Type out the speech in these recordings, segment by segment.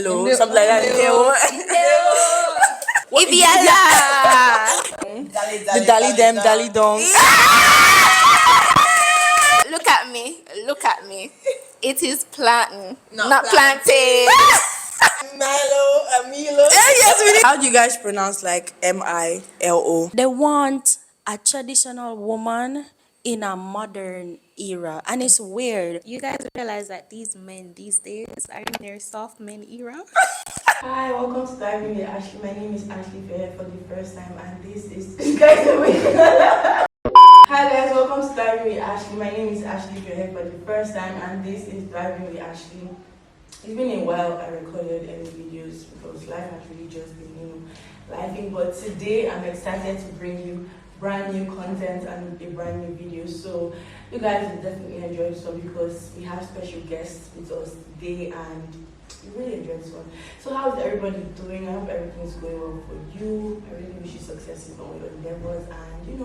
Hello, something like that. The dally them, dally dong. Look at me. It is plantain, not plantain. Yes, we did. How do you guys pronounce like Milo? They want a traditional woman in a modern era, and it's weird. You guys realize that these men these days are in their soft men era? Hi, welcome to Diving with Ashley. My name is Ashley. If you're here for the first time, and this is guys. Hi guys, welcome to Diving with Ashley. My name is Ashley. If you're here for the first time, and this is Diving with Ashley. It's been a while I recorded any videos because life has really just been, lifing. But today I'm excited to bring you brand new content and a brand new video. So you guys will definitely enjoy this one because we have special guests with us today and we really enjoy this one. So how's everybody doing? I hope everything's going well for you. I really wish you success in all your endeavors, and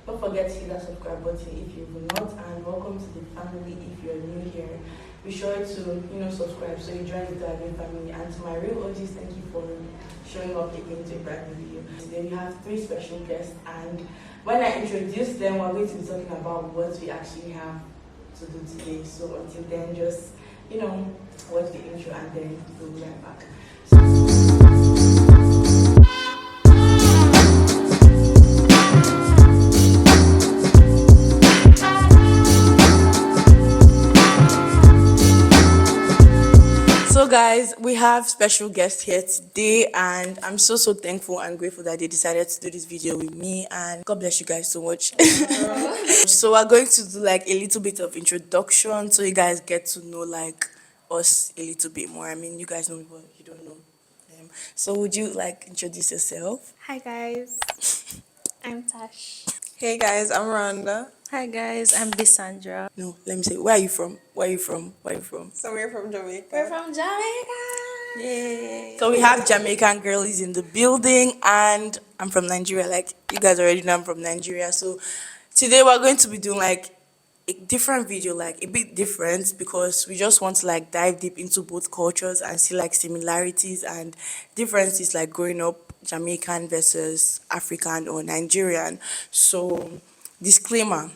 don't forget to hit that subscribe button if you will not, and welcome to the family if you're new here. Be sure to subscribe so you join the Diving family. And to my real OGs, thank you for showing up again to a brand new video. Today we have 3 special guests, and when I introduce them, we're going to be talking about what we actually have to do today. So until then, just watch the intro and then we'll be right back. So guys, we have special guests here today, and I'm so thankful and grateful that they decided to do this video with me, and God bless you guys so much. So we're going to do like a little bit of introduction so you guys get to know like us a little bit more. I mean, you guys know me, but you don't know them. So would you like introduce yourself? Hi guys, I'm Tash. Hey guys, I'm Rhonda. Hi guys, I'm Bissandra. No, let me say, where are you from? Where are you from? So we're from Jamaica. We're from Jamaica. Yay! So we have Jamaican girlies in the building, and I'm from Nigeria. Like you guys already know, I'm from Nigeria. So today we're going to be doing like a different video, like a bit different, because we just want to like dive deep into both cultures and see like similarities and differences, like growing up Jamaican versus African or Nigerian. So disclaimer,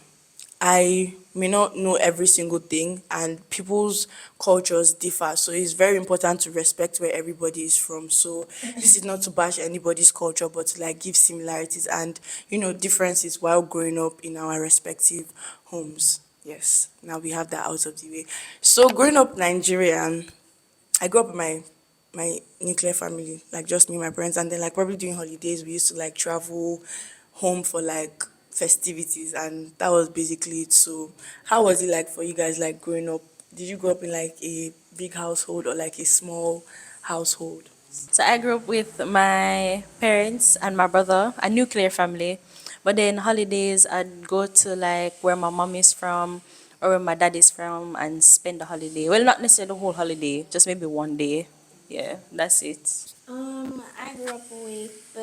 I may not know every single thing and people's cultures differ. So it's very important to respect where everybody is from. So this is not to bash anybody's culture, but to like give similarities and, differences while growing up in our respective homes. Yes, now we have that out of the way. So growing up Nigerian, I grew up in my nuclear family, like just me and my parents, and then like probably during holidays we used to like travel home for like festivities, and that was basically it. So how was it like for you guys, like growing up? Did you grow up in like a big household or like a small household? So I grew up with my parents and my brother, a nuclear family. But then holidays, I'd go to like where my mom is from or where my dad is from and spend the holiday. Well, not necessarily the whole holiday, just maybe one day. Yeah, that's it. I grew up with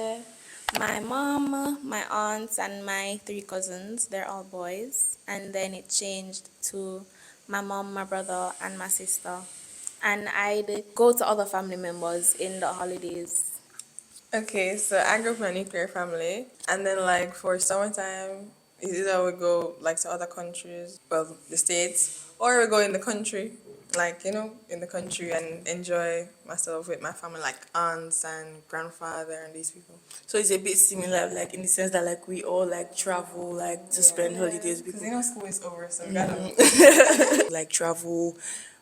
my mom, my aunts, and my 3 cousins. They're all boys. And then it changed to my mom, my brother, and my sister. And I'd go to other family members in the holidays. Okay, so I grew up in a nuclear family, and then like for summertime, it's either we go like to other countries, well, the states, or we go in the country, like in the country and enjoy myself with my family, like aunts and grandfather and these people. So it's a bit similar, like in the sense that like we all like travel like to spend holidays Because because school is over, so we gotta. like travel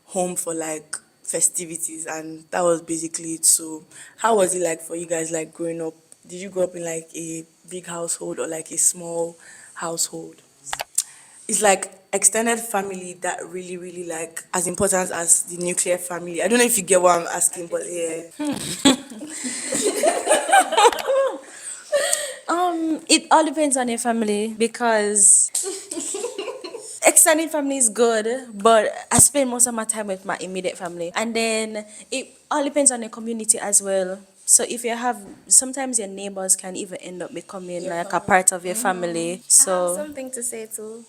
home for like festivities, and that was basically it. So how was it like for you guys, like growing up? Did you grow up in like a big household or like a small household? It's like extended family that really like as important as the nuclear family. I don't know if you get what I'm asking, but yeah. It all depends on your family because extended family is good, but I spend most of my time with my immediate family. And then it all depends on the community as well. So if you have, sometimes your neighbors can even end up becoming like a part of your family. I have So something to say too.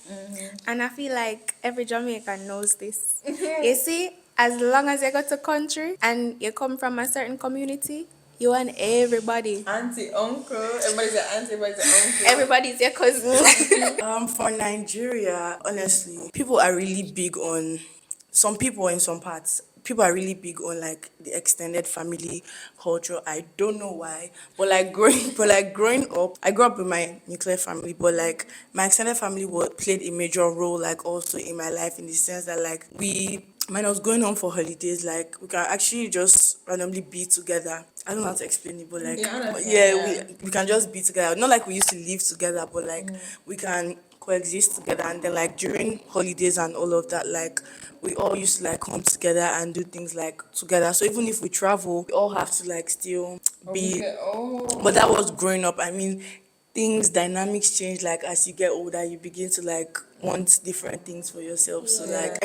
And I feel like every Jamaican knows this. You see, As long as you go to country and you come from a certain community, you want everybody. Auntie, uncle. Everybody's an auntie, everybody's an uncle. Everybody's your cousin. For Nigeria, honestly, people are really big on some people in some parts. People are really big on like the extended family culture. I don't know why, but growing up, I grew up with my nuclear family, but like my extended family played a major role, like also in my life in the sense that like when I was going home for holidays, like we can actually just randomly be together. I don't know how to explain it, but like, Yeah, I understand, yeah, yeah. we can just be together. Not like we used to live together, but like we can coexist together. And then like during holidays and all of that, like we all used to like come together and do things like together. So even if we travel, we all have to like still be. Oh. But that was growing up. I mean, dynamics change. Like as you get older, you begin to like want different things for yourself. So like,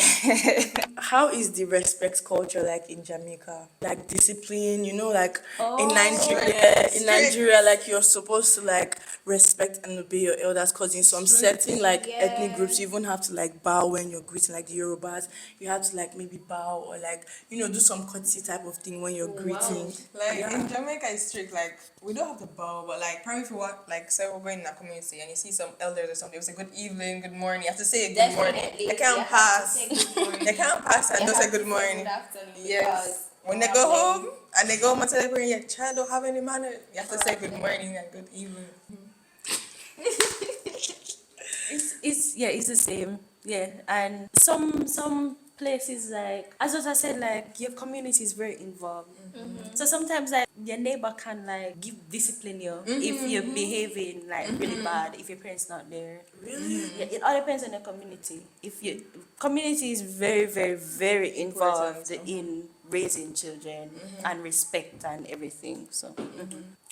how is the respect culture like in Jamaica? Like discipline, like in Nigeria, like you're supposed to like respect and obey your elders. Cause in some certain like ethnic groups, you even have to like bow when you're greeting. Like the Yorubas, you have to like maybe bow or like do some courtesy type of thing when you're greeting. Like in Jamaica, it's strict. Like we don't have to bow, but like probably if you walk, like say we're going in a community and you see some elders or something, they say good evening, good morning. You have to say good morning. They can't pass. They can't pass and don't say good morning. Yes. When they go home and they go home and tell their parents, your child don't have any manner, you have to say good morning and good evening. It's the same. Yeah, and some places like as I said, like your community is very involved. So sometimes like your neighbor can like discipline you if you're behaving like really bad if your parents not there. Really? Yeah, it all depends on the community. If your community is very very very involved in raising children and respect and everything. So.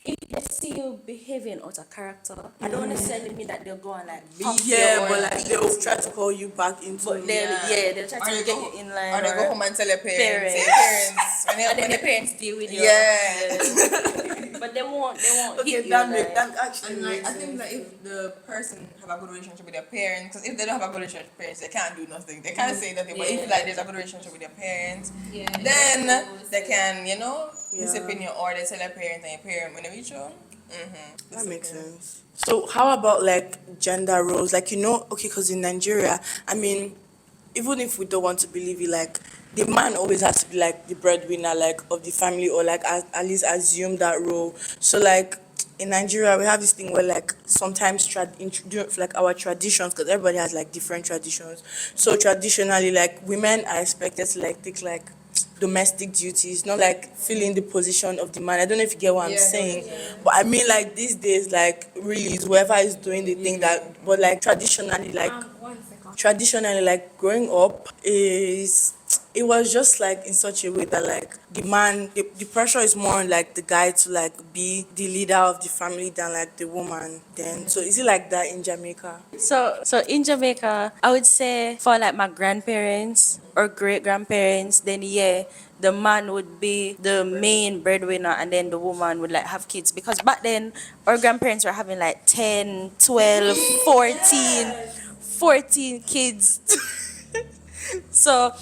If they see you behaving out of character, I don't necessarily mean that they'll go and like beat you or But like they'll try to call you back into. but then they'll try to get you in line. Or they go home and tell your parents. Parents. Your parents. And then the parents deal with you. Yeah. But they won't Okay, hit you. that actually And like, makes I think sense. like if the person have a good relationship with their parents, because if they don't have a good relationship with parents, they can't do nothing. They can't say nothing. But if like there's a good relationship with their parents, then they can discipline you or they tell their parents and your parent when they reach home. That makes sense. So how about like gender roles? Like okay, because in Nigeria, I mean, even if we don't want to believe it, like the man always has to be like the breadwinner, like of the family, or like at least assume that role. So like in Nigeria, we have this thing where like sometimes like our traditions, because everybody has like different traditions. So traditionally, like women are expected to like take like domestic duties, not like filling the position of the man. I don't know if you get what I'm saying, but I mean like these days, like really, it's whoever is doing the thing that. But like traditionally, like growing up it was just like in such a way that like the pressure is more on like the guy to like be the leader of the family than like the woman. Then so is it like that in Jamaica? So in Jamaica, I would say for like my grandparents or great grandparents, then yeah, the man would be the main breadwinner and then the woman would like have kids because back then our grandparents were having like 10, 12, 14 kids. So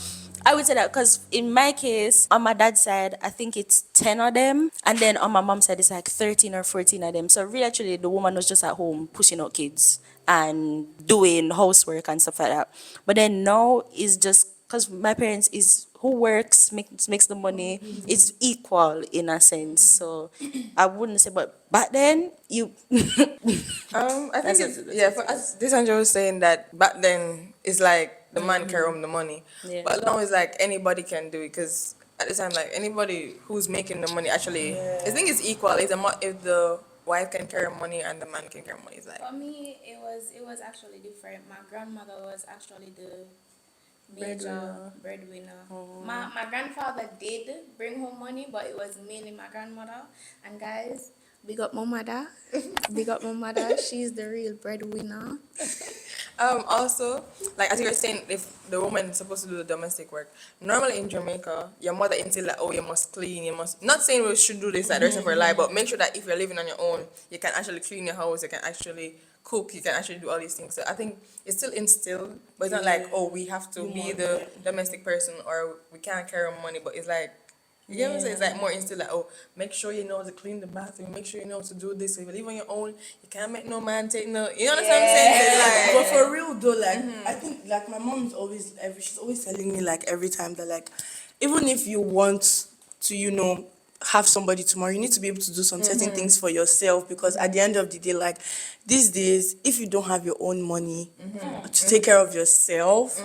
I would say that because in my case, on my dad's side, I think it's 10 of them. And then on my mom's side, it's like 13 or 14 of them. So really, actually, the woman was just at home pushing out kids and doing housework and stuff like that. But then now it's just because my parents is who works, makes the money. It's equal in a sense. So I wouldn't say, but back then, you. I think for us, this Angel was saying that back then it's like the man carry home the money, Yeah. but now it's like anybody can do it because at the time like anybody who's making the money actually, I think it's equal. It's if the wife can carry money and the man can carry money, it's like For me, it was actually different. My grandmother was actually the major breadwinner. My grandfather did bring home money, but it was mainly my grandmother. And guys, big up my mother. Big up my mother. She's the real breadwinner. Also, like as you were saying, if the woman is supposed to do the domestic work, normally in Jamaica, your mother until like, oh, you must clean, you must not saying we should do this like the rest of our life, but make sure that if you're living on your own, you can actually clean your house, you can actually cook, you can actually do all these things. So I think it's still instilled, but it's not like, oh, we have to be the domestic person or we can't carry money, but it's like, you get what I'm saying? It's like more instilled, like, oh, make sure you know to clean the bathroom, make sure you know to do this. So if you live on your own, you can't make no man take no, you know what I'm saying? So it's But like, for real though, like I think like my mom's always she's always telling me like every time that like even if you want to, have somebody tomorrow, you need to be able to do some certain things for yourself because at the end of the day, like these days, if you don't have your own money to take care of yourself,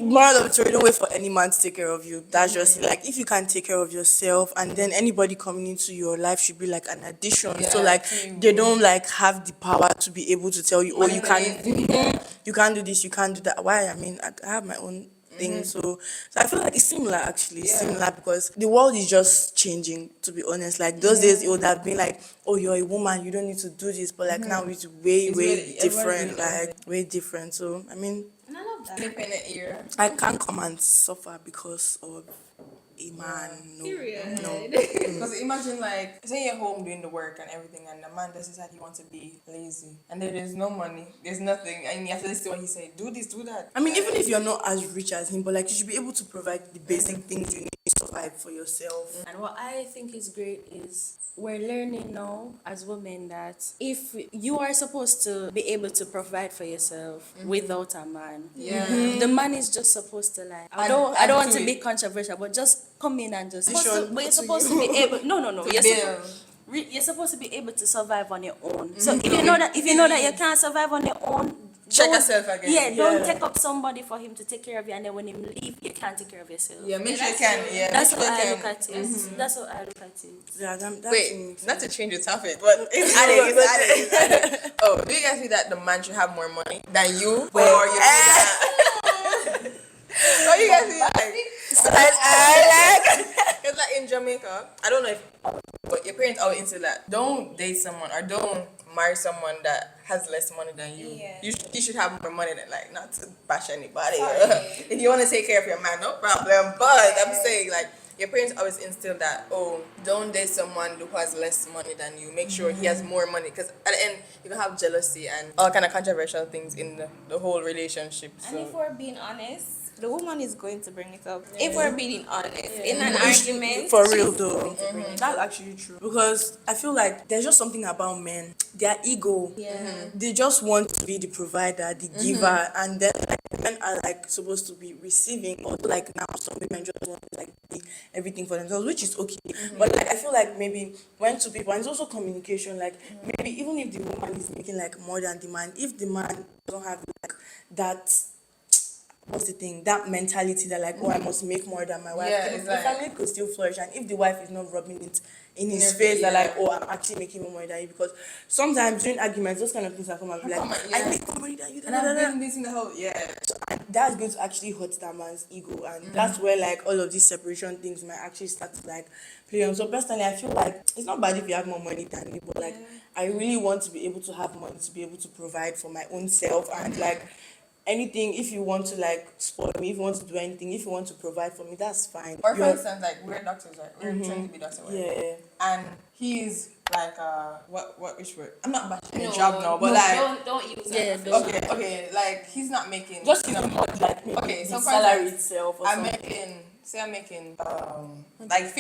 moral of the story, don't wait for any man to take care of you. That's just it. Like if you can't take care of yourself, and then anybody coming into your life should be like an addition. So like they don't like have the power to be able to tell you, oh, you can't, you can't do this, you can't do that. Why? I mean, I have my own thing. So I feel like it's similar actually. It's similar because the world is just changing, to be honest. Like those days it would have been like, oh, you're a woman, you don't need to do this, but like now it's way really- different, everybody- like way different. So I mean, And I love that. independent era. I can't come and suffer because of a man. No, Period. no. Because imagine like, say you're home doing the work and everything, and the man just decide he wants to be lazy, and then there's no money, there's nothing, and you have to listen to what he say. Do this, do that. I mean, even if you're not as rich as him, but like you should be able to provide the basic things you need to survive for yourself. And what I think is great is we're learning now as women that if you are supposed to be able to provide for yourself without a man, the man is just supposed to like. I don't want to be controversial, but just come in and just. But you're supposed to be able. No. You're supposed to be able to survive on your own. So if you know that you can't survive on your own, Check don't- yourself again. Yeah, don't take up somebody for him to take care of you, and then when him leave, you can't take care of yourself. Yeah, make sure you can. Yeah, That's make how sure I you look can. at it. That's how I look at it. Yeah, that Wait, not to change the topic, but it's added. Oh, do you guys feel that the man should have more money than you, or you feel that? What do you guys feel like? It's like in Jamaica. I don't know if, but your parents always into that. Don't date someone or don't marry someone that has less money than you. Yeah. You should have more money than, like, not to bash anybody. If you want to take care of your man, no problem. But I'm saying, like, your parents always instill that, oh, don't date someone who has less money than you. Make sure he has more money. Because at the end, you can have jealousy and all kind of controversial things in the whole relationship. And if So. we're being honest, the woman is going to bring it up. If we're being honest, in an argument, For real though, that's actually true. Because I feel like there's just something about men, their ego. They just want to be the provider, the giver, and then like men are like supposed to be receiving. Or like now, some women just want to like be everything for themselves, which is okay. But like I feel like maybe when two people, and it's also communication. Like maybe even if the woman is making like more than the man, if the man doesn't have like that. What's the thing? That mentality that like, oh, I must make more than my wife. Yeah, the, it's the like- family could still flourish, and if the wife is not rubbing it in his your face, face, that yeah. like, oh, I'm actually making more than you, because sometimes during arguments, those kind of things are come and be like, Come on, I yeah. make more money than you, And I'm doing this in the whole, yeah. and that's going to actually hurt that man's ego, and that's where like all of these separation things might actually start to like play on. So personally, I feel like it's not bad if you have more money than me, but like I really want to be able to have money to be able to provide for my own self, and like anything, if you want to like spoil me, if you want to do anything, if you want to provide for me, that's fine. Or for You're- instance, like we're doctors, right? We're trying to be doctors, right? yeah. And he's like which word? I'm not bashing his job now, but like don't use that. okay, like he's not making Just enough even money. like maybe Okay, so the for salary instance, itself or I'm something. making like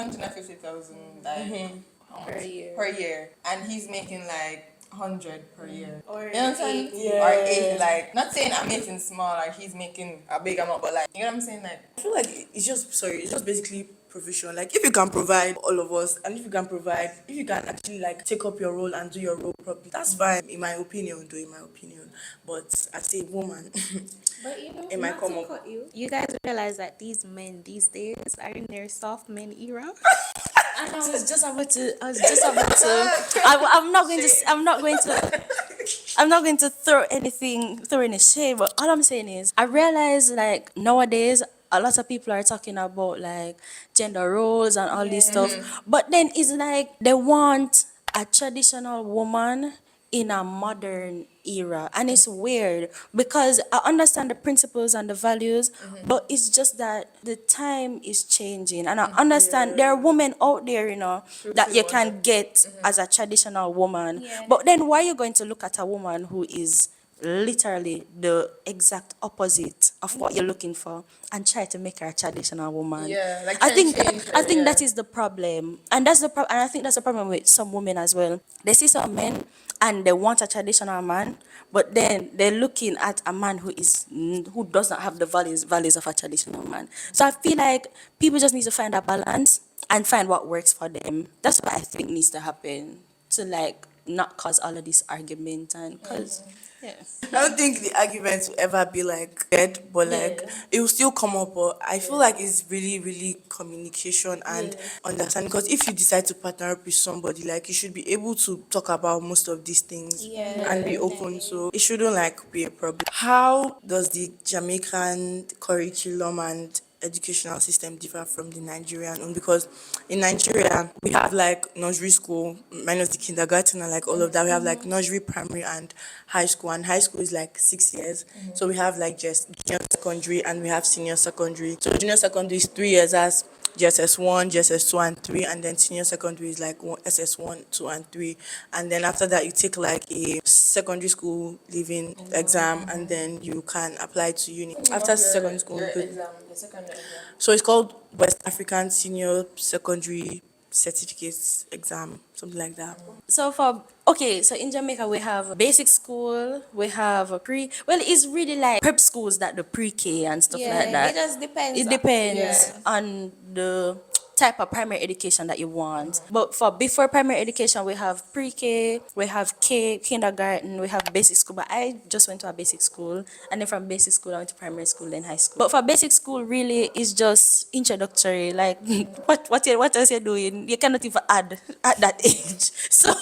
150,000 like per year, and he's making like 100 per year. Or You know what I'm saying? Yeah. Or 8, like, not saying I'm making small, like he's making a big amount, but like, you know what I'm saying? Like, I feel like it's just basically provision. Like if you can provide all of us, and if you can actually like take up your role and do your role properly, that's fine in my opinion. But as a woman, But you know, It might not come to up. cut you guys realize that these men these days are in their soft men era. And I was just about to. I'm not going to throw in a shade, but all I'm saying is, I realize like nowadays a lot of people are talking about like gender roles and all this stuff, but then it's like they want a traditional woman in a modern era, and it's weird because I understand the principles and the values, but it's just that the time is changing, and I understand there are women out there, that you can get as a traditional woman. Yeah, But then why are you going to look at a woman who is literally the exact opposite of what you're looking for and try to make her a traditional woman? Yeah, like I try and think change her, I think that yeah. is the problem, and that's the problem, and I think that's the problem with some women as well. They see some men and they want a traditional man, but then they're looking at a man who does not have the values of a traditional man. So I feel like people just need to find a balance and find what works for them. That's what I think needs to happen to like not cause all of this argument and cause yeah. I don't think the arguments will ever be like dead, but like it will still come up. But I feel like it's really, really communication and understanding. Because if you decide to partner up with somebody, like you should be able to talk about most of these things Yeah, and be open. So it shouldn't like be a problem. How does the Jamaican curriculum and educational system differ from the Nigerian one? Because in Nigeria we have like nursery school minus the kindergarten and like all of that. We have like nursery, primary, and high school. And high school is like 6 years. So we have like just junior secondary and we have senior secondary. So junior secondary is 3 years as JSS1, JSS2 and 3, and then senior secondary is like SS1, 2 and 3. And then after that you take like a secondary school leaving exam and then you can apply to uni. After secondary school, Your you exam, the secondary exam. so it's called West African Senior Secondary Certificates Exam, something like that. So in Jamaica we have basic school, we have a it's really like prep schools that the pre-K and stuff like yeah. that. It just depends. It depends Yeah. on the type of primary education that you want. But for before primary education, we have pre-K, we have kindergarten, we have basic school. But I just went to a basic school, and then from basic school I went to primary school, then high school. But for basic school, really, it's just introductory. Like what else you're doing? You cannot even add at that age. So.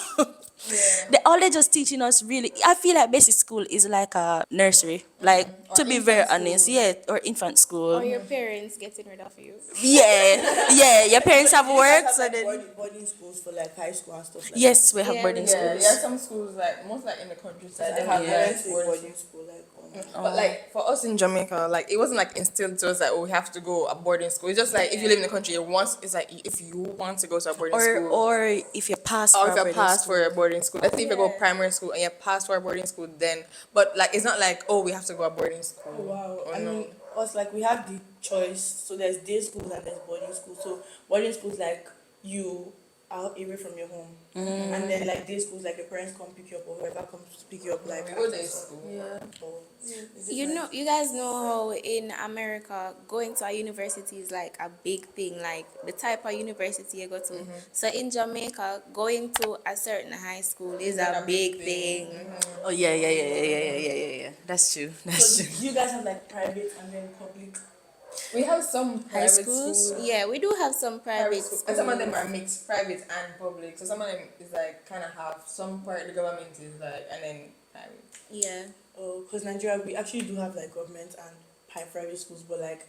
They all they just teaching us really. I feel like basic school is like a nursery. Like to be very honest, yeah, or infant school. Or your parents getting rid of you. Yeah. Your parents have work, so then Boarding schools for like high school and stuff like yes, we have Yeah, boarding we- Yeah, schools. yeah, some schools like most like in the countryside they have that. like boarding. School like But like for us in Jamaica, like it wasn't like instilled to us that we have to go a boarding school. It's just like if you live in the country, it's like if you want to go to a boarding school, Or if you pass or for if a you boarding pass school. for a boarding school. Let's say if you go primary school and you pass for a boarding school, then but like it's not like we have to go a boarding school. wow. Oh, I no. mean, us like we have the choice. So there's day schools and there's boarding schools. So boarding schools like you are away from your home, and then like day schools like your parents come pick you up or whoever comes to pick you up. Like We go after day school. school. Or is it You like- know, you guys know how in America going to a university is like a big thing, like the type of university you go to. So in Jamaica, going to a certain high school is a big thing. Oh yeah. That's true. That's So true. do you guys have like private and then public? We have some private schools? schools. Yeah, we do have some private Schools. schools. And some of them are mixed, private and public. So some of them is like kind of half. Some part the government is like, and then private. Yeah. Oh, because Nigeria, we actually do have like government and private schools, but like,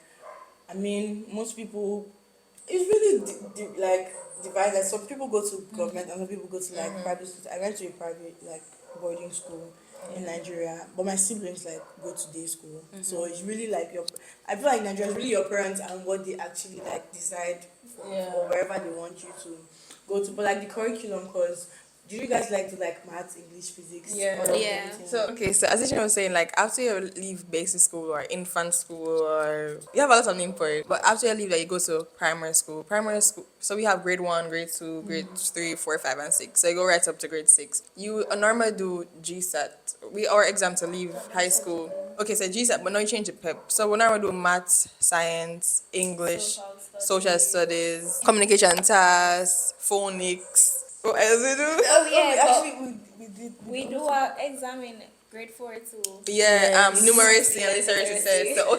I mean, most people, it's really like divided. Some people go to government and some people go to like private schools. I went to a private like boarding school in Nigeria, but my siblings like go to day school. So it's really like I feel like Nigeria is really your parents and what they actually like decide for wherever they want you to go to. But like the curriculum, because do you guys like to like maths, English, physics? Yeah. all of Yeah. everything? So so as Ishina was saying, like after you leave basic school or infant school or you have a lot of name for it, but after you leave that you go to primary school. Primary school, so we have grade 1, grade 2, grade 3, 4, 5 and 6. So you go right up to grade 6. You normally do GSAT. Our exam to leave high school. Okay, so GSAT, but now you change it PEP. So we normally do maths, science, English, social studies, communication tasks, phonics. What else we do? Oh yeah, Actually, we did. we do our exam in grade 4 too. Yeah, numeracy and literacy test. So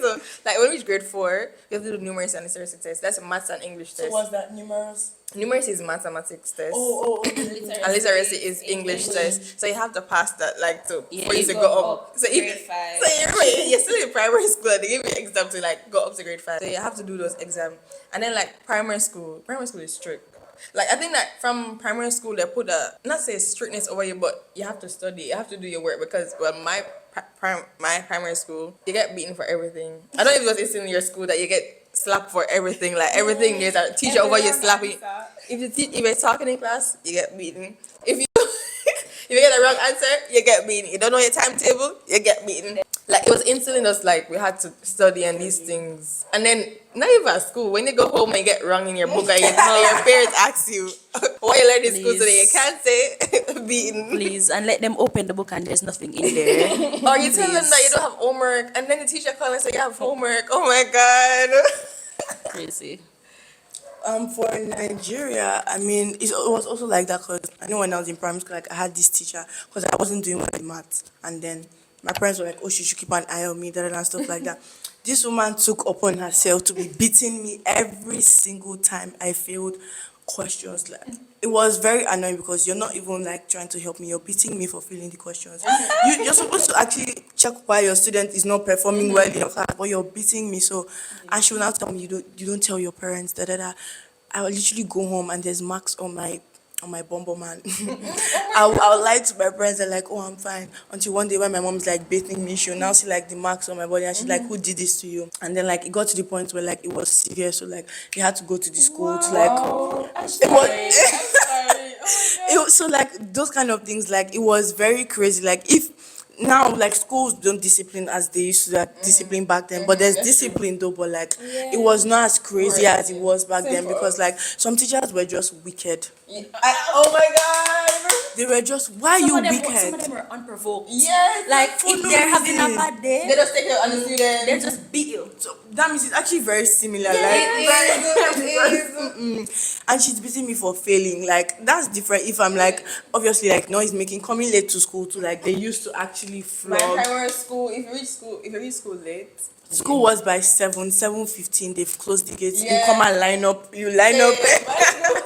so like when we reach grade 4, you have to do numeracy and literacy test. That's a maths and English So test. what's that? Numerous? Numeracy is mathematics test. Okay. And literacy is English test. So you have to pass that like for you you to go go up. up So grade if 5. so you're still in primary school and they give you exam to like go up to grade 5. So you have to do those exams. And then like primary school is strict. Like I think that from primary school they put a not say strictness over you, but you have to study, you have to do your work because well my primary school you get beaten for everything. I don't know if it's in your school that you get slapped for everything. Like everything there's a teacher over you slapping. If you're talking in class, you get beaten. If you if you get the wrong answer, you get beaten. You don't know your timetable, you get beaten. Like it was instilling us like we had to study and these things. And then not even at school, when you go home and you get wrong in your book and your parents ask you what you learned in school today, you can't say beaten. Please, and let them open the book and there's nothing in there. Or you tell them that you don't have homework and then the teacher calls and say you have homework. Oh my god. Crazy. For Nigeria, I mean, it was also like that because I know when I was in primary school, like I had this teacher because I wasn't doing well in maths, and then my parents were like, "Oh, she should keep an eye on me," and stuff like that. This woman took upon herself to be beating me every single time I failed questions. Like it was very annoying because you're not even like trying to help me. You're beating me for filling the questions. You're supposed to actually check why your student is not performing well in your class, but you're beating me. So, and she will now tell me you don't tell your parents. Da da da. I will literally go home and there's marks on my bumble man. I'll lie to my parents and like, oh, I'm fine. Until one day when my mom's like bathing me, she'll now see like the marks on my body and she's like, who did this to you? And then like it got to the point where like it was severe, so like they had to go to the school to like it was so like those kind of things, like it was very crazy. Like if now like schools don't discipline as they used to like discipline back then, but there's discipline though, but like it was not as crazy as it was back then because like some teachers were just wicked. Oh my god. They were just, why are you Some wicked? of them were unprovoked. Yes. Like For if no they're having a reason. bad day, They just take it on the student. they just beat you. So that means it's actually very similar. Like and she's beating me for failing. Like that's different if I'm like obviously like noise making, coming late to school too. Like they used to actually My flog. primary school, if you reach school late, School was by 7:15. They've closed the gates. You Yeah. come and line up. You line up. yeah,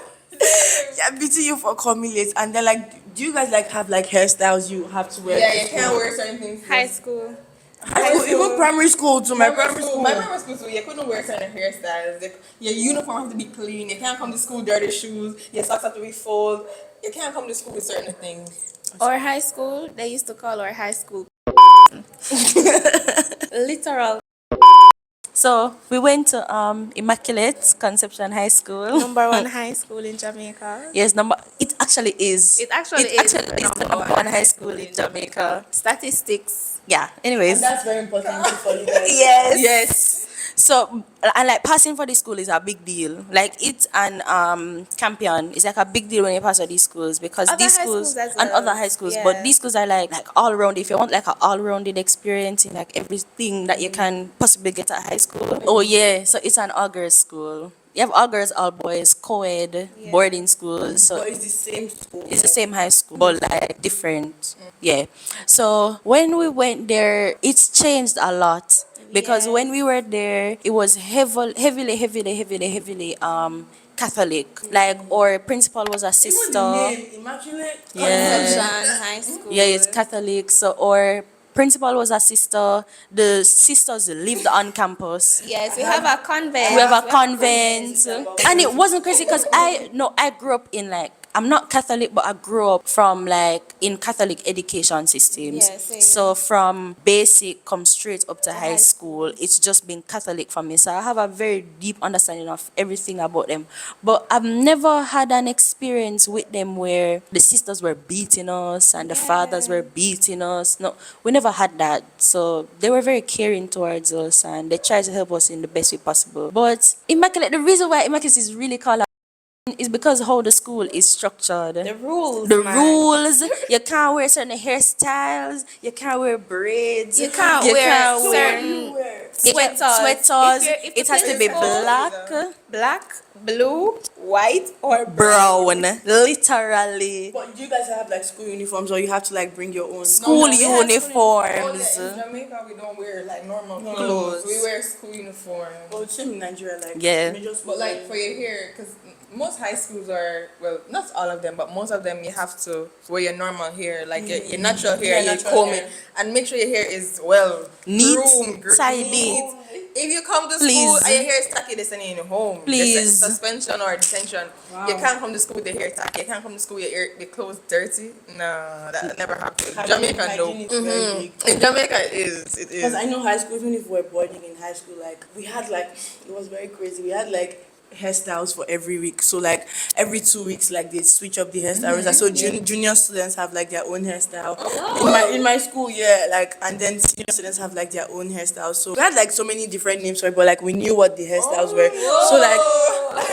Yeah, beating you for coming late. And then like, do you guys like have like hairstyles you have to wear? you can't wear certain things. High school. High school, even primary school too. My primary school. My primary school too. You couldn't wear certain hairstyles. Your uniform has to be clean. You can't come to school dirty shoes. Your socks have to be full. You can't come to school with certain things. Or high school, they used to call our high school. Literal. So we went to Immaculate Conception High School. Number one high school in Jamaica. Yes, it actually is. It actually is the number one high school in Jamaica. Statistics. Yeah. Anyways. That's very important too for you guys. Yes. So and like passing for the school is a big deal. Like it's an campion. It's like a big deal when you pass for these schools because Other these high schools schools as and well. other high schools, Yeah. but these schools are like all round. If you want like an all rounded experience in like everything that you can possibly get at high school. Oh yeah. So it's an all girls school. You have all girls, all boys, co-ed, boarding schools. So But it's the same school. it's the same high school, but like different. Yeah. So when we went there, it's changed a lot because when we were there, it was heavily Catholic. Like our principal was a Even the sister. name, Immaculate. Yeah. Conception High School. Yeah, it's Catholic. So our principal was a sister. The sisters lived on campus. Yes, we have a convent. We have a convent, and it wasn't crazy because I grew up in like I'm not Catholic, but I grew up from like in Catholic education systems. Yeah, same. So from basic come straight up to high school, it's just been Catholic for me. So I have a very deep understanding of everything about them. But I've never had an experience with them where the sisters were beating us and the fathers were beating us. No, we never had that. So they were very caring towards us and they tried to help us in the best way possible. But Immaculate, the reason why Immaculate is really called is because how the school is structured. The rules. The man. rules. You can't wear certain hairstyles. You can't wear braids. You can't You wear can't certain sweaters. If It the has to be place is black, black, blue, white, or brown. Literally. But do you guys have like school uniforms or you have to like bring your own? School we have uniforms. In Jamaica, we don't wear like normal clothes. We wear school uniform. Oh, it's same in Nigeria, like Yeah. major But schools, like for your hair, because most high schools are, well, not all of them, but most of them you have to wear your normal hair, like your natural hair, Yeah, you natural comb hair. it, and make sure your hair is well Neat, groomed, tidy. Please. If you come to school Please. and your hair is tacky, they're sending you home. Please. Suspension or detention. You can't come to school with your hair tacky. You can't come to school with your clothes dirty. No, that never happened. Jamaica, no. Hygiene is very big. In Jamaica, it is. It Because is. I know high school, even if we were boarding in high school, like we had like it was very crazy. We had like hairstyles for every week. So like every 2 weeks, like they switch up the hairstyles. So junior students have like their own hairstyle. In my school, yeah, like and then senior students have like their own hairstyles. So we had like so many different names for it, but like we knew what the hairstyles were. So like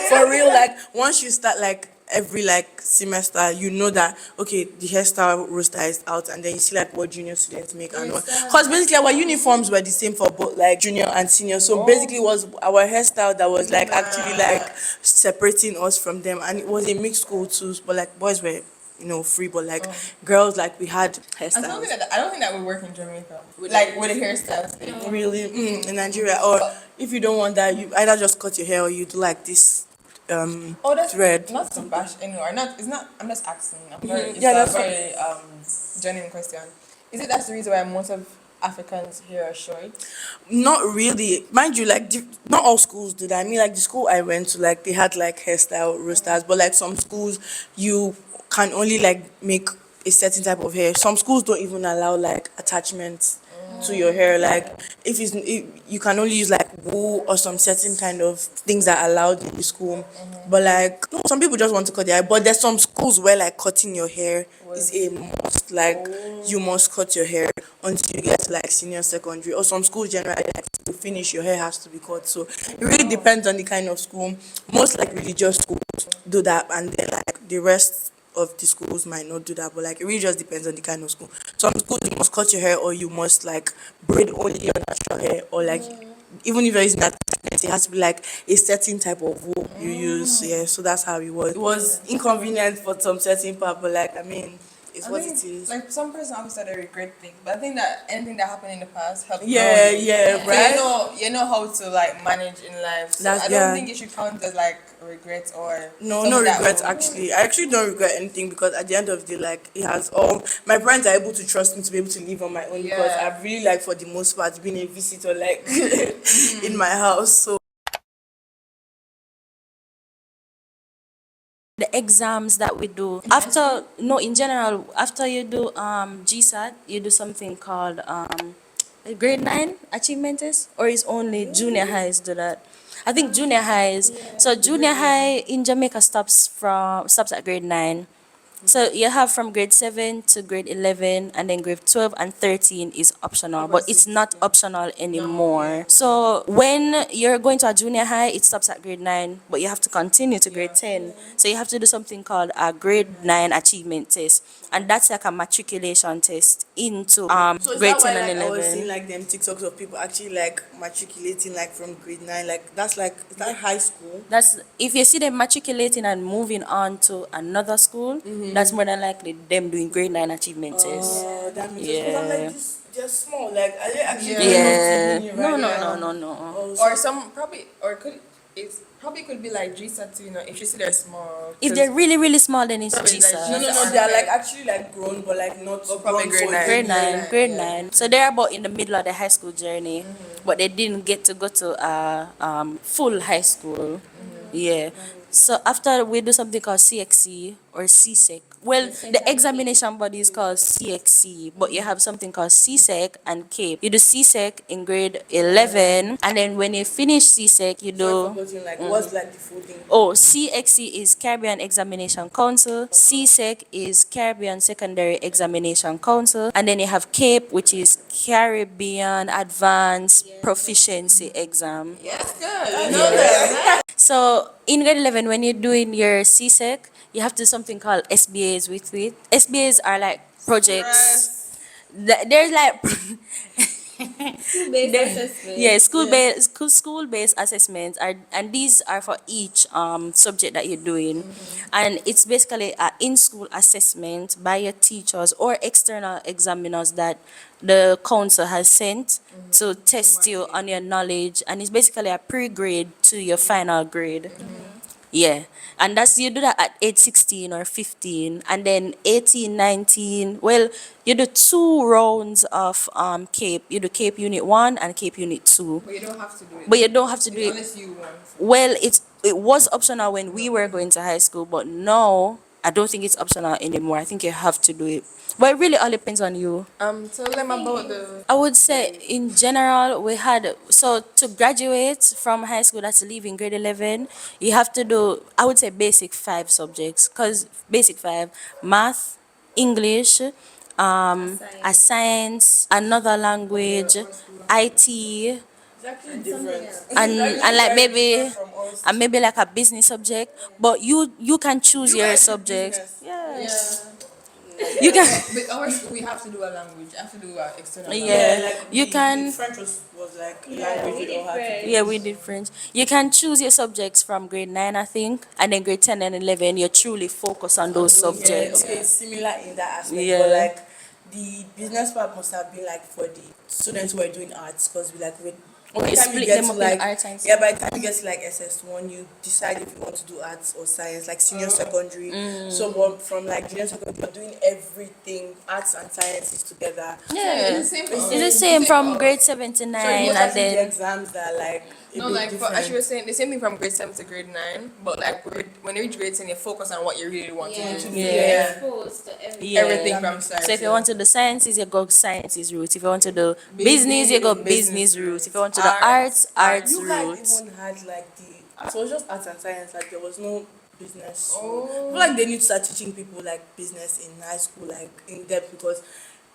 for real, like once you start like every like semester, you know that okay, the hairstyle roster is out, and then you see like what junior students make and what. Because basically our uniforms were the same for both like junior and senior. So basically, it was our hairstyle that was like actually like separating us from them, and it was a mixed school too. But like boys were free, but like girls, like we had hairstyles. I don't think that would work in Jamaica. Like with a hairstyle thing. Really, in Nigeria, or if you don't want that, you either just cut your hair or you do like this Oh, that's thread. not to bash anyone. Not. It's not. I'm just asking. It's Yeah, a that's very genuine question. Is it that's the reason why most of Africans here are short? Not really, mind you. Like not all schools do that. I mean, like the school I went to, like they had like hairstyle rosters, but like some schools you can only like make a certain type of hair. Some schools don't even allow like attachments to your hair. Like if you can only use like wool or some certain kind of things that are allowed in the school. But like some people just want to cut their hair. But there's some schools where like cutting your hair is a must. Like you must cut your hair until you get to like senior secondary. Or some schools generally like to finish your hair has to be cut. So it really depends on the kind of school. Most like religious schools do that, and then like the rest of the schools might not do that, but like it really just depends on the kind of school. Some schools you must cut your hair, or you must like braid only your natural hair, or like even if you're using that, it has to be like a certain type of wool you use. Yeah, so that's how it was. It was inconvenient for some certain part, but like I mean, it's what it is. Like some person always said they regret things, but I think that anything that happened in the past helped. Yeah, grow you. yeah, So right. you know how to like manage in life. So That's- I don't yeah. think it should count as like regret or No, something no that regrets will- actually. I actually don't regret anything because at the end of the day, like it has all my parents are able to trust me to be able to live on my own because Yeah. I've really like for the most part been a visitor like in my house. So The exams that we do after, no, in general, after you do GSAT, you do something called grade 9 achievement test, or is only junior highs do that? I think junior highs. So junior high in Jamaica stops at grade 9. So you have from grade 7 to grade 11, and then grade 12 and 13 is optional, but it's not optional anymore. So when you're going to a junior high, it stops at grade 9, but you have to continue to grade 10. So you have to do something called a grade 9 achievement test, and that's like a matriculation test into So is grade that 10 why, and like, I was 11. seeing like them TikToks of people actually like matriculating like from grade 9, like that's like is that high school? That's if you see them matriculating and moving on to another school, that's more than likely them doing grade 9 achievement test. Oh, that makes sense. Because I'm like this, they're small. Like are they actually Yeah. going Yeah. to uni No, right no, now? no, no, no. Oh, or some probably or could it's probably could be like GSAT, if you see they're small. If they're really, really small, then it's Probably like GSAT. no, they are like actually like grown, but like not probably grown grade for 9. Grade the- 9, grade 9. So they're about in the middle of the high school journey, but they didn't get to go to full high school. Yeah. So after we do something called CXC or CSEC. Well, the examination body is called CXC, but you have something called CSEC and CAPE. You do CSEC in grade 11, and then when you finish CSEC, you Sorry do. for forgetting, like what's like the full thing? Oh, CXC is Caribbean Examination Council. CSEC is Caribbean Secondary Examination Council. And then you have CAPE, which is Caribbean Advanced Proficiency Exam. Yes, good. So in grade 11, when you're doing your CSEC, you have to do something called SBAs with it. SBAs are like projects. There's like yeah, school-based assessments are, and these are for each subject that you're doing, and it's basically a in-school assessment by your teachers or external examiners that the council has sent to test you on your knowledge, and it's basically a pre-grade to your final grade. Yeah, and that's you do that at age 16 or 15, and then 18, 19. Well, you do 2 rounds of CAPE. You do CAPE Unit 1 and CAPE Unit 2. But you don't have to do it. But you don't have to do it. Unless you want. Well, it was optional when we were going to high school, but now I don't think it's optional anymore. I think you have to do it. But it really all depends on you. Tell them about the. I would say in general we had so to graduate from high school, that's leaving grade 11, you have to do, I would say, basic 5 subjects, because basic 5: math, English, a science, another language, IT, It's actually different. and like maybe like a business subject, but you can choose your subjects. Yes. You can. But ours, we have to do a language. I have to do an external language. Yeah, Like you can. French was like language we all had to do. Yeah, we did French. You can choose your subjects from grade 9, I think, and then grade 10 and 11. You truly focus on those Yeah, subjects. okay, it's similar in that aspect, Yeah. but like the business part must have been like for the students who are doing arts, because we like by the time you split get them to up in like arts and yeah, by the time you get to like SS1, you decide if you want to do arts or science, like senior secondary. So from like junior secondary, you're doing everything, arts and sciences together. Yeah, It's the same for us. it's the same from for grade us. 7 to 9, So it was and actually the then exams that are like a No, bit like for, different. as you were saying, the same thing from grade 7 to grade 9. But like when you reach grade 10, you focus on what you really want to do. yeah. Exposed to everything. Yeah. Everything from start. So if you want to do sciences, you go sciences route. If you want to do business, you go business route. If you want to do arts You guys route. even had like so it was just arts and science, like there was no business. So I feel like they need to start teaching people like business in high school, like in depth, because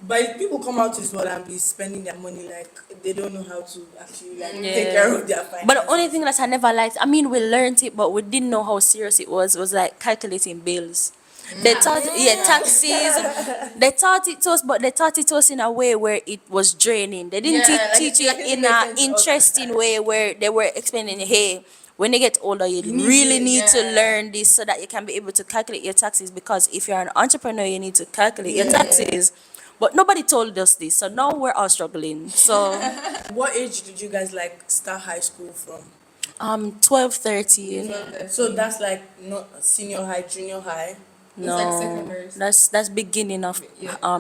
by people come out to this world and be spending their money like they don't know how to actually like take care of their finances. But the only thing that I never liked, I mean, we learned it, but we didn't know how serious it was like calculating bills. They taught, taxes. They taught it to us, but they taught it to us in a way where it was draining. They didn't Yeah, like teach it it didn't in make an sense to us interesting way where they were explaining, hey, when you get older, you need really to- need to yeah. learn this so that you can be able to calculate your taxes. Because if you're an entrepreneur, you need to calculate your taxes. But nobody told us this, so now we're all struggling. So, What age did you guys like start high school from? 12, 13. So that's like not senior high, junior high. No, like secondary. that's beginning of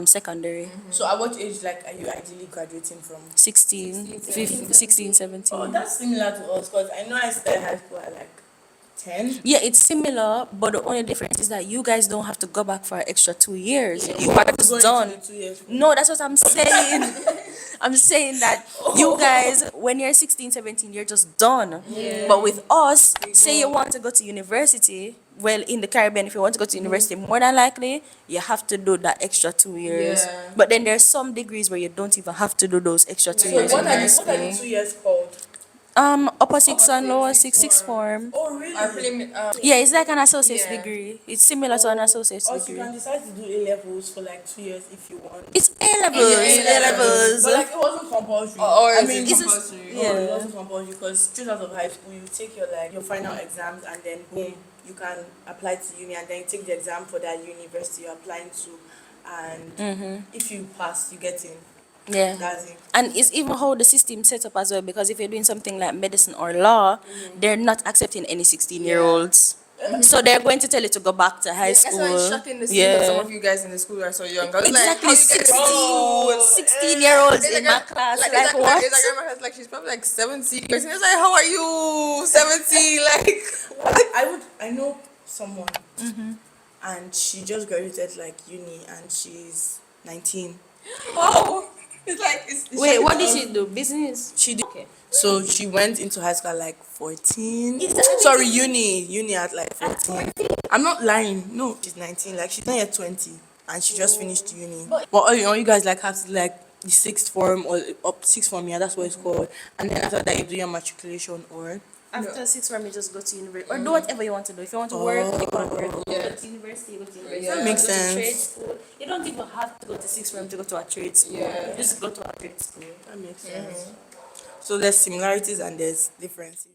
secondary. So at what age like are you ideally graduating from? 16, 15, 16, 17. Oh, that's similar to us, because I know I started high school at like 10. Yeah, it's similar, but the only difference is that you guys don't have to go back for an extra 2 years. You are just Going done. into 2 years. No, that's what I'm saying. I'm saying that you guys, when you're 16, 17, you're just done. But with us, say you want to go to university, well, in the Caribbean, if you want to go to university, more than likely, you have to do that extra 2 years. Yeah. But then there's some degrees where you don't even have to do those extra 2 So years what in are high the 2 school. years called? Upper 6 and lower 6 form. Oh really? Yeah, it's like an associate's Yeah. degree. It's similar to an associate's Also, you degree. can decide to do A levels for like 2 years if you want. It's A levels. A levels. But like it wasn't compulsory. Or I is mean, it it's a- compulsory? no, it wasn't compulsory, because straight out of high school you take your like your final exams, and then boom, you can apply to uni, and then you take the exam for that university you're applying to, and if you pass, you get in. Yeah. That's it. And it's even how the system set up as well, because if you're doing something like medicine or law, they're not accepting any 16-year-olds. So they're going to tell you to go back to high That's school. why it's shocking to see that some of you guys in the school are so young. I was Exactly, like, how you get 16-year-olds There's in like my a- class. Like, Like, it's like, what? it's like grandma has like she's probably like 17. And it's like, how are you 17? Like I know someone, and she just graduated like uni, and she's 19. wow. It's like it's Wait, shocking what to did us. she do? Business? She did. So she went into high school at like 14. Is that- Sorry, uni at like 14. I'm not lying. No, she's 19. Like she's not yet 20, and she just finished uni. But all you know, you guys like have to like the sixth form or up sixth form. Yeah, that's what it's called. And then after that, you do your matriculation or. After 6 form, you just go to university. Or do whatever you want to do. If you want to work, you go to work. You go to university, you go to university. That You makes go to sense. trade school. You don't even have to go to 6 form to go to a trade school. Yeah. You just go to a trade school. That makes sense. So there's similarities and there's differences.